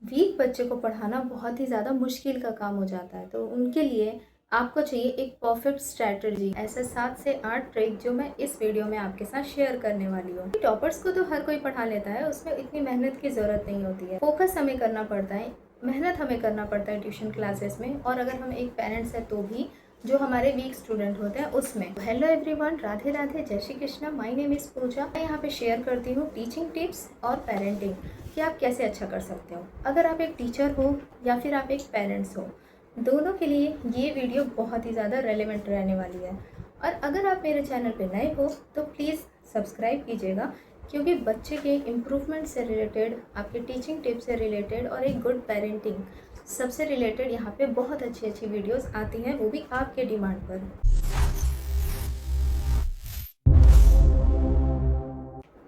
Week बच्चे को पढ़ाना बहुत ही ज़्यादा मुश्किल का काम हो जाता है, तो उनके लिए आपको चाहिए एक परफेक्ट स्ट्रैटेजी। ऐसे 7 से 8 ट्रिक जो मैं इस वीडियो में आपके साथ शेयर करने वाली हूँ। टॉपर्स को तो हर कोई पढ़ा लेता है, उसमें इतनी मेहनत की ज़रूरत नहीं होती है। फोकस हमें करना पड़ता है, मेहनत हमें करना पड़ता है ट्यूशन क्लासेस में, और अगर हम एक पेरेंट्स है तो भी जो हमारे वीक स्टूडेंट होते हैं उसमें। हेलो एवरीवन, राधे राधे, जय Shri Krishna. My name is Pooja. मैं यहाँ पे शेयर करती हूँ टीचिंग टिप्स और पेरेंटिंग कि आप कैसे अच्छा कर सकते हो। अगर आप एक टीचर हो या फिर आप एक पेरेंट्स हो, दोनों के लिए ये वीडियो बहुत ही ज़्यादा रेलेवेंट रहने वाली है। और अगर आप मेरे चैनल पे नए हो तो प्लीज़ सब्सक्राइब कीजिएगा, क्योंकि बच्चे के इम्प्रूवमेंट से रिलेटेड, आपके टीचिंग टिप्स से रिलेटेड और एक गुड पेरेंटिंग सबसे रिलेटेड यहाँ पे बहुत अच्छी अच्छी वीडियोस आती हैं, वो भी आपके डिमांड पर।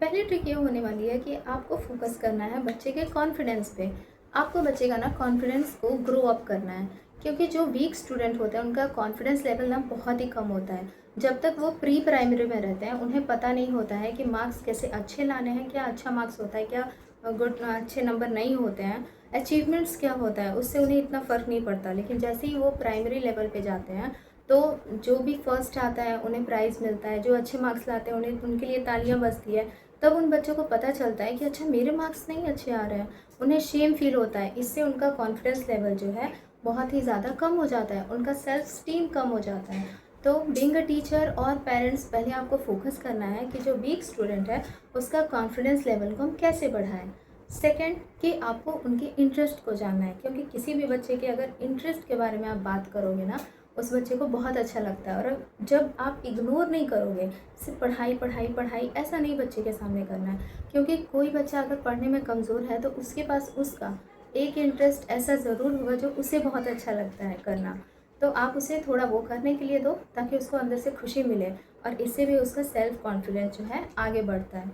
पहली ट्रिक ये होने वाली है कि आपको फोकस करना है बच्चे के कॉन्फिडेंस पे। आपको बच्चे का ना कॉन्फिडेंस को ग्रो अप करना है, क्योंकि जो वीक स्टूडेंट होते हैं उनका कॉन्फिडेंस लेवल ना बहुत ही कम होता है। जब तक वो प्री प्राइमरी में रहते हैं उन्हें पता नहीं होता है कि मार्क्स कैसे अच्छे लाने हैं, क्या अच्छा मार्क्स होता है, क्या गुड अच्छे नंबर नहीं होते हैं, अचीवमेंट्स क्या होता है, उससे उन्हें इतना फ़र्क नहीं पड़ता। लेकिन जैसे ही वो प्राइमरी लेवल पे जाते हैं तो जो भी फर्स्ट आता है उन्हें प्राइज़ मिलता है, जो अच्छे मार्क्स लाते हैं उन्हें उनके लिए तालियां बजती है। तब उन बच्चों को पता चलता है कि अच्छा मेरे मार्क्स नहीं अच्छे आ रहे हैं, उन्हें शेम फील होता है। इससे उनका कॉन्फिडेंस लेवल जो है बहुत ही ज़्यादा कम हो जाता है, उनका सेल्फ स्टीम कम हो जाता है। तो बीइंग अ टीचर और पेरेंट्स, पहले आपको फोकस करना है कि जो वीक स्टूडेंट है उसका कॉन्फिडेंस लेवल को हम कैसे बढ़ाएं। सेकंड, कि आपको उनके इंटरेस्ट को जानना है, क्योंकि किसी भी बच्चे के अगर इंटरेस्ट के बारे में आप बात करोगे ना, उस बच्चे को बहुत अच्छा लगता है। और जब आप इग्नोर नहीं करोगे, सिर्फ पढ़ाई पढ़ाई पढ़ाई ऐसा नहीं बच्चे के सामने करना है, क्योंकि कोई बच्चा अगर पढ़ने में कमज़ोर है तो उसके पास उसका एक इंटरेस्ट ऐसा ज़रूर होगा जो उसे बहुत अच्छा लगता है करना। तो आप उसे थोड़ा वो करने के लिए दो, ताकि उसको अंदर से खुशी मिले, और इससे भी उसका सेल्फ कॉन्फिडेंस जो है आगे बढ़ता है।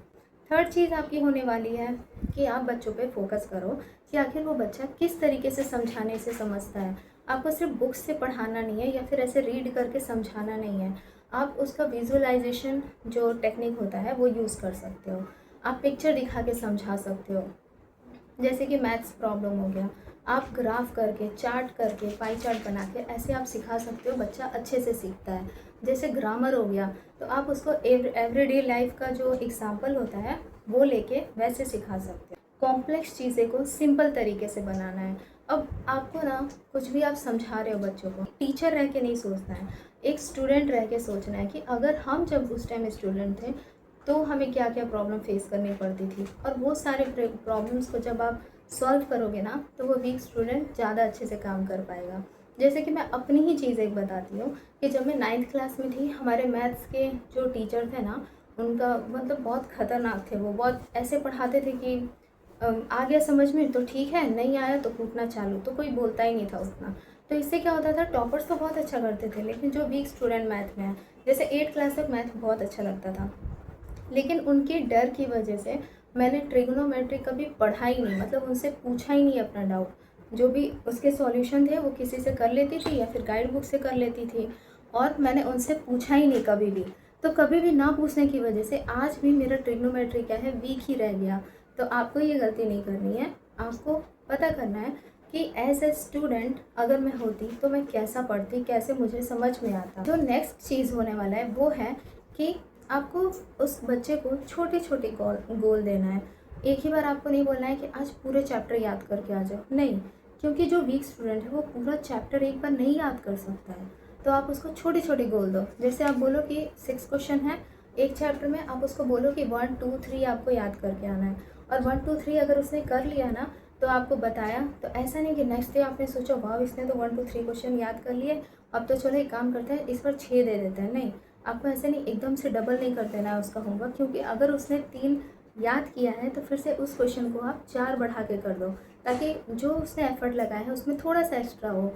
थर्ड चीज़ आपकी होने वाली है कि आप बच्चों पे फोकस करो कि आखिर वो बच्चा किस तरीके से समझाने से समझता है। आपको सिर्फ बुक्स से पढ़ाना नहीं है या फिर ऐसे रीड करके समझाना नहीं है। आप उसका विजुअलाइजेशन जो टेक्निक होता है वो यूज़ कर सकते हो। आप पिक्चर दिखा के समझा सकते हो, जैसे कि मैथ्स प्रॉब्लम हो गया, आप ग्राफ करके, चार्ट करके, पाई चार्ट बना के ऐसे आप सिखा सकते हो, बच्चा अच्छे से सीखता है। जैसे ग्रामर हो गया, तो आप उसको एवरीडे लाइफ का जो एग्जाम्पल होता है वो लेके वैसे सिखा सकते हो। कॉम्प्लेक्स चीज़ें को सिंपल तरीके से बनाना है। अब आपको ना कुछ भी आप समझा रहे हो बच्चों को, टीचर रह के नहीं सोचना है, एक स्टूडेंट रह के सोचना है कि अगर हम जब उस टाइम स्टूडेंट थे तो हमें क्या क्या प्रॉब्लम फेस करनी पड़ती थी, और वो सारे प्रॉब्लम्स को जब आप सॉल्व करोगे ना तो वो वीक स्टूडेंट ज़्यादा अच्छे से काम कर पाएगा। जैसे कि मैं अपनी ही चीज़ एक बताती हूँ कि जब मैं 9th क्लास में थी, हमारे मैथ्स के जो टीचर थे ना, उनका मतलब बहुत ख़तरनाक थे। वो बहुत ऐसे पढ़ाते थे कि आ गया समझ में तो ठीक है, नहीं आया तो कूटना चालू, तो कोई बोलता ही नहीं था उतना। तो इससे क्या होता था, टॉपर्स तो बहुत अच्छा करते थे, लेकिन जो वीक स्टूडेंट मैथ में है, जैसे 8th क्लास तक मैथ बहुत अच्छा लगता था, लेकिन उनके डर की वजह से मैंने ट्रिग्नोमेट्री कभी पढ़ा ही नहीं, मतलब उनसे पूछा ही नहीं अपना डाउट। जो भी उसके सॉल्यूशन थे वो किसी से कर लेती थी या फिर गाइड बुक से कर लेती थी, और मैंने उनसे पूछा ही नहीं कभी भी। तो कभी भी ना पूछने की वजह से आज भी मेरा ट्रिग्नोमेट्री क्या है, वीक ही रह गया। तो आपको ये गलती नहीं करनी है। आपको पता करना है कि एज ए स्टूडेंट अगर मैं होती तो मैं कैसा पढ़ती, कैसे मुझे समझ में आता। जो नेक्स्ट चीज़ होने वाला है वो है कि आपको उस बच्चे को छोटे छोटे गोल देना है। एक ही बार आपको नहीं बोलना है कि आज पूरे चैप्टर याद करके आ जाओ, नहीं, क्योंकि जो वीक स्टूडेंट है वो पूरा चैप्टर एक बार नहीं याद कर सकता है। तो आप उसको छोटे छोटे गोल दो। जैसे आप बोलो कि 6 क्वेश्चन है एक चैप्टर में, आप उसको बोलो कि 1 2 3 आपको याद करके आना है, और 1 2 3 अगर उसने कर लिया ना तो आपको बताया, तो ऐसा नहीं कि नेक्स्ट डे आपने सोचा वाह इसने तो 1 2 3 क्वेश्चन याद कर लिए, अब तो चलो एक काम करते हैं इस पर 6 दे देते हैं। नहीं, आपको ऐसे नहीं, एकदम से डबल नहीं कर देना है उसका होमवर्क, क्योंकि अगर उसने 3 याद किया है तो फिर से उस क्वेश्चन को आप 4 बढ़ा के कर दो, ताकि जो उसने एफर्ट लगाया है उसमें थोड़ा सा एक्स्ट्रा हो,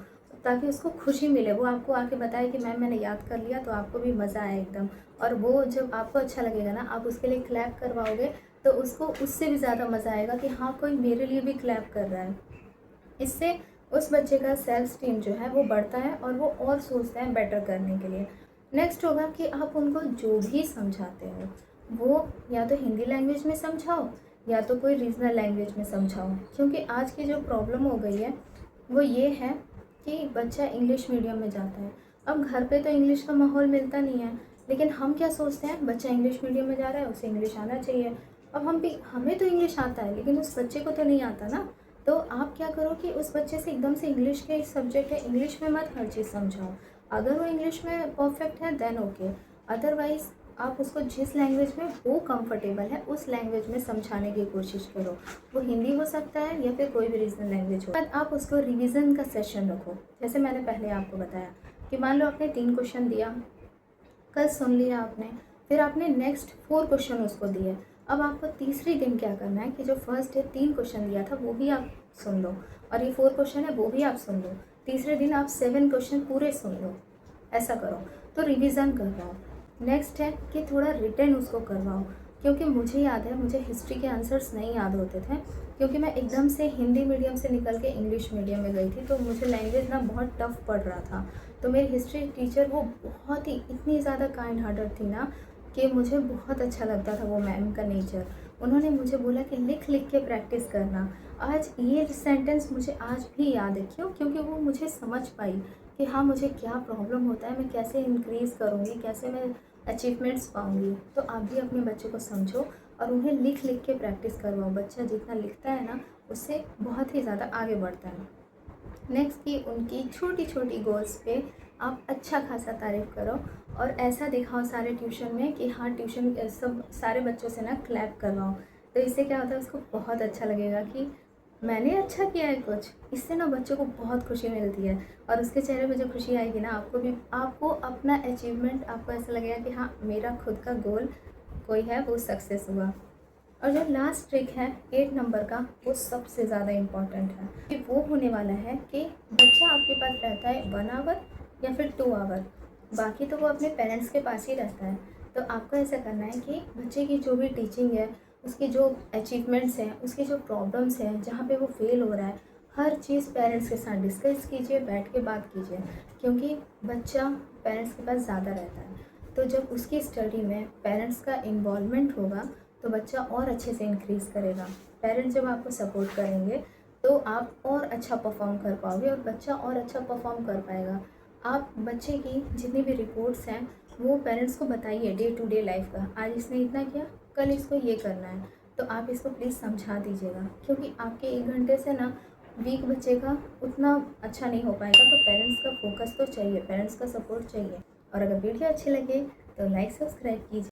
ताकि उसको खुशी मिले। वो आपको आके बताए कि मैम मैंने याद कर लिया, तो आपको भी मज़ा आए एकदम। और वो जब आपको अच्छा लगेगा ना, आप उसके लिए क्लैप करवाओगे, तो उसको उससे भी ज़्यादा मज़ा आएगा कि हाँ कोई मेरे लिए भी क्लैप कर रहा है। इससे उस बच्चे का सेल्फ स्टीम जो है वो बढ़ता है और वो और सोचता है बेटर करने के लिए। नेक्स्ट होगा कि आप उनको जो भी समझाते हो वो या तो हिंदी लैंग्वेज में समझाओ या तो कोई रीजनल लैंग्वेज में समझाओ। क्योंकि आज की जो प्रॉब्लम हो गई है वो ये है कि बच्चा इंग्लिश मीडियम में जाता है। अब घर पे तो इंग्लिश का माहौल मिलता नहीं है, लेकिन हम क्या सोचते हैं, बच्चा इंग्लिश मीडियम में जा रहा है, उसे इंग्लिश आना चाहिए। अब हमें तो इंग्लिश आता है, लेकिन उस बच्चे को तो नहीं आता ना। तो आप क्या करो कि उस बच्चे से एकदम से इंग्लिश के सब्जेक्ट है, इंग्लिश में मत हर चीज़ समझाओ। अगर वो इंग्लिश में परफेक्ट है देन ओके, अदरवाइज़ आप उसको जिस लैंग्वेज में वो कंफर्टेबल है उस लैंग्वेज में समझाने की कोशिश करो। वो हिंदी हो सकता है या फिर कोई भी रीजनल लैंग्वेज हो। बाद आप उसको रिवीजन का सेशन रखो। जैसे मैंने पहले आपको बताया कि मान लो आपने 3 क्वेश्चन दिया, कल सुन लिया आपने, फिर आपने नेक्स्ट 4 क्वेश्चन उसको दिए। अब आपको तीसरे दिन क्या करना है कि जो फर्स्ट डे 3 क्वेश्चन दिया था वो भी आप सुन लो, और ये 4 क्वेश्चन है वो भी आप सुन लो। तीसरे दिन आप 7 क्वेश्चन पूरे सुन लो। ऐसा करो तो रिवीजन करवाओ। नेक्स्ट है कि थोड़ा रिटन उसको करवाओ। क्योंकि मुझे याद है, मुझे हिस्ट्री के आंसर्स नहीं याद होते थे, क्योंकि मैं एकदम से हिंदी मीडियम से निकल के इंग्लिश मीडियम में गई थी, तो मुझे लैंग्वेज ना बहुत टफ पड़ रहा था। तो मेरी हिस्ट्री टीचर वो बहुत ही इतनी ज़्यादा काइंड हार्टेड थी ना कि मुझे बहुत अच्छा लगता था वो मैम का नेचर। उन्होंने मुझे बोला कि लिख लिख के प्रैक्टिस करना। आज ये सेंटेंस मुझे आज भी याद है। क्यों? क्योंकि वो मुझे समझ पाई कि हाँ, मुझे क्या प्रॉब्लम होता है, मैं कैसे इंक्रीज़ करूँगी, कैसे मैं अचीवमेंट्स पाऊँगी। तो आप भी अपने बच्चों को समझो और उन्हें लिख लिख के प्रैक्टिस करवाओ। बच्चा जितना लिखता है ना, उससे बहुत ही ज़्यादा आगे बढ़ता है। नेक्स्ट की उनकी छोटी छोटी गोल्स पे आप अच्छा खासा तारीफ़ करो और ऐसा दिखाओ सारे ट्यूशन में कि हाँ, ट्यूशन सब सारे बच्चों से ना क्लैप करवाओ। तो इससे क्या होता है, उसको बहुत अच्छा लगेगा कि मैंने अच्छा किया है कुछ। इससे ना बच्चों को बहुत खुशी मिलती है, और उसके चेहरे पे जो खुशी आएगी ना, आपको अपना अचीवमेंट, आपको ऐसा लगेगा कि हाँ, मेरा खुद का गोल कोई है वो सक्सेस हुआ। और जो लास्ट ट्रिक है 8 नंबर का, वो सबसे ज़्यादा इम्पॉर्टेंट है कि वो होने वाला है कि बच्चा आपके पास रहता है 1 आवर या फिर 2 आवर, बाकी तो वो अपने पेरेंट्स के पास ही रहता है। तो आपको ऐसा करना है कि बच्चे की जो भी टीचिंग है, उसकी जो अचीवमेंट्स हैं, उसकी जो प्रॉब्लम्स हैं, जहाँ पे वो फेल हो रहा है, हर चीज़ पेरेंट्स के साथ डिस्कस कीजिए, बैठ के बात कीजिए। क्योंकि बच्चा पेरेंट्स के पास ज़्यादा रहता है, तो जब उसकी स्टडी में पेरेंट्स का इन्वॉल्वमेंट होगा तो बच्चा और अच्छे से इंक्रीज़ करेगा। पेरेंट्स जब आपको सपोर्ट करेंगे तो आप और अच्छा परफॉर्म कर पाओगे और बच्चा और अच्छा परफॉर्म कर पाएगा। आप बच्चे की जितनी भी रिपोर्ट्स हैं वो पेरेंट्स को बताइए, डे टू डे लाइफ का, आज इसने इतना किया, कल इसको ये करना है। तो आप इसको प्लीज़ समझा दीजिएगा, क्योंकि आपके 1 घंटे से ना वीक बच्चे का उतना अच्छा नहीं हो पाएगा। तो पेरेंट्स का फोकस तो चाहिए, पेरेंट्स का सपोर्ट चाहिए। और अगर वीडियो अच्छी लगे तो लाइक सब्सक्राइब कीजिए।